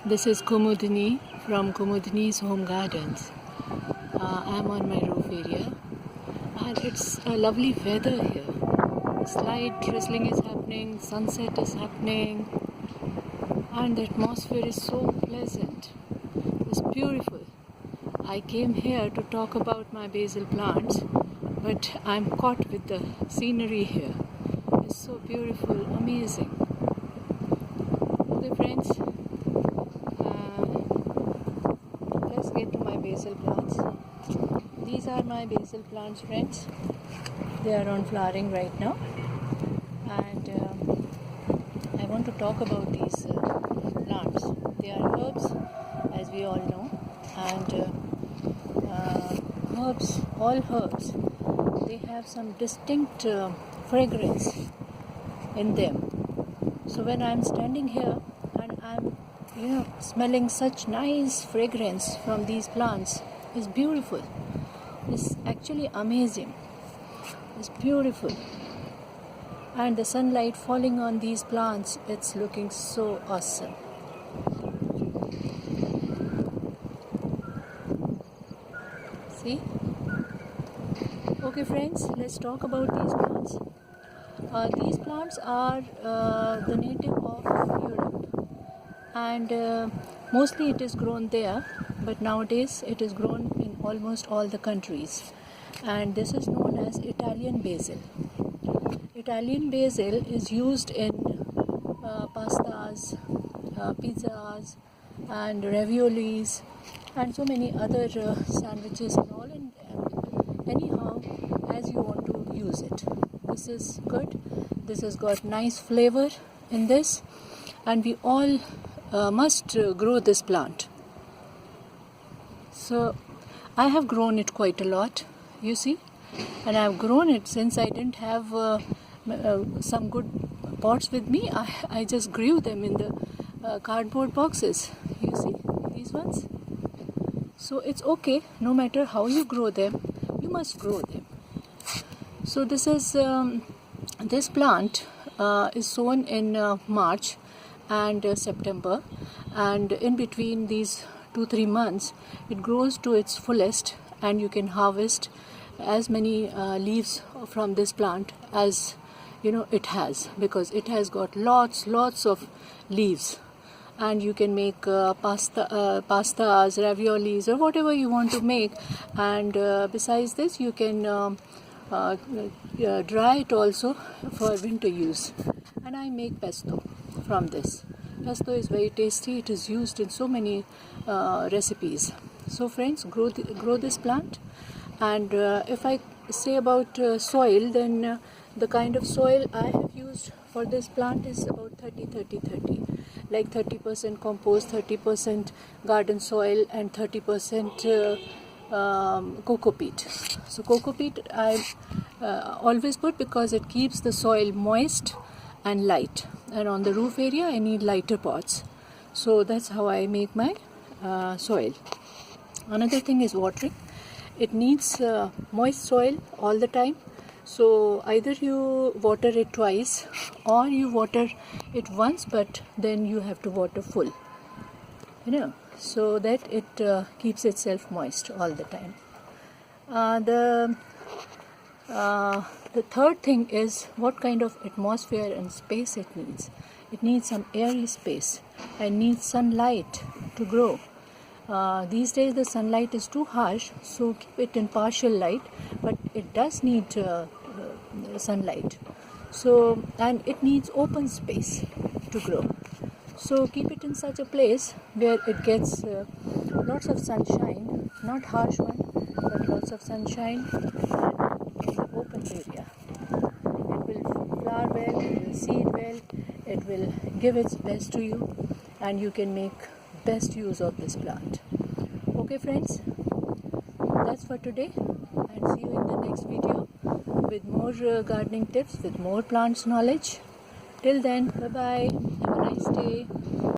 This is Kumudini from Kumudini's Home Gardens. I'm on my roof area and it's a lovely weather here. Slight drizzling is happening, sunset is happening, and the atmosphere is so pleasant. It's beautiful. I came here to talk about my basil plants, but I'm caught with the scenery here. It's so beautiful, amazing. Okay friends, let's get to my basil plants. These are my basil plants, friends. They are on flowering right now, and I want to talk about these plants. They are herbs, as we all know, and all herbs, they have some distinct fragrance in them. So when I'm standing here and I'm smelling such nice fragrance from these plants, it's beautiful. It's actually amazing. It's beautiful. And the sunlight falling on these plants, it's looking so awesome. See? Okay friends, let's talk about these plants. These plants are the native of Europe, and mostly it is grown there, but nowadays it is grown in almost all the countries, and this is known as Italian basil. Italian basil is used in pastas, pizzas, and raviolis, and so many other sandwiches and all, and anyhow as you want to use it. This is good. This has got nice flavor in this, and we all must grow this plant. So I have grown it quite a lot, you see, and I have grown it since I didn't have some good pots with me. I just grew them in the cardboard boxes, you see, these ones. So it's okay, no matter how you grow them, you must grow them. So this is this plant is sown in March and September, and in between these 2-3 months it grows to its fullest, and you can harvest as many leaves from this plant as it has, because it has got lots of leaves, and you can make pastas, raviolis, or whatever you want to make. And besides this, you can dry it also for winter use. And I make pesto from this. Pesto is very tasty. It is used in so many recipes. So friends, grow this plant. And if I say about soil, then the kind of soil I have used for this plant is about 30-30-30, like 30% compost, 30% garden soil, and 30% cocoa peat. So cocoa peat I always put because it keeps the soil moist and light, and on the roof area I need lighter pots. So that's how I make my soil. Another thing is watering. It needs moist soil all the time. So either you water it twice, or you water it once, but then you have to water full, so that it keeps itself moist all the time. The third thing is what kind of atmosphere and space it needs. It needs some airy space and needs sunlight to grow. These days the sunlight is too harsh, so keep it in partial light, but it does need sunlight. So, and it needs open space to grow. So keep it in such a place where it gets lots of sunshine, not harsh one, but lots of sunshine, and in the open area. It will flower well, it will seed well, it will give its best to you, and you can make best use of this plant. Okay friends, that's for today, and see you in the next video with more gardening tips, with more plants knowledge. Till then, bye bye, have a nice day.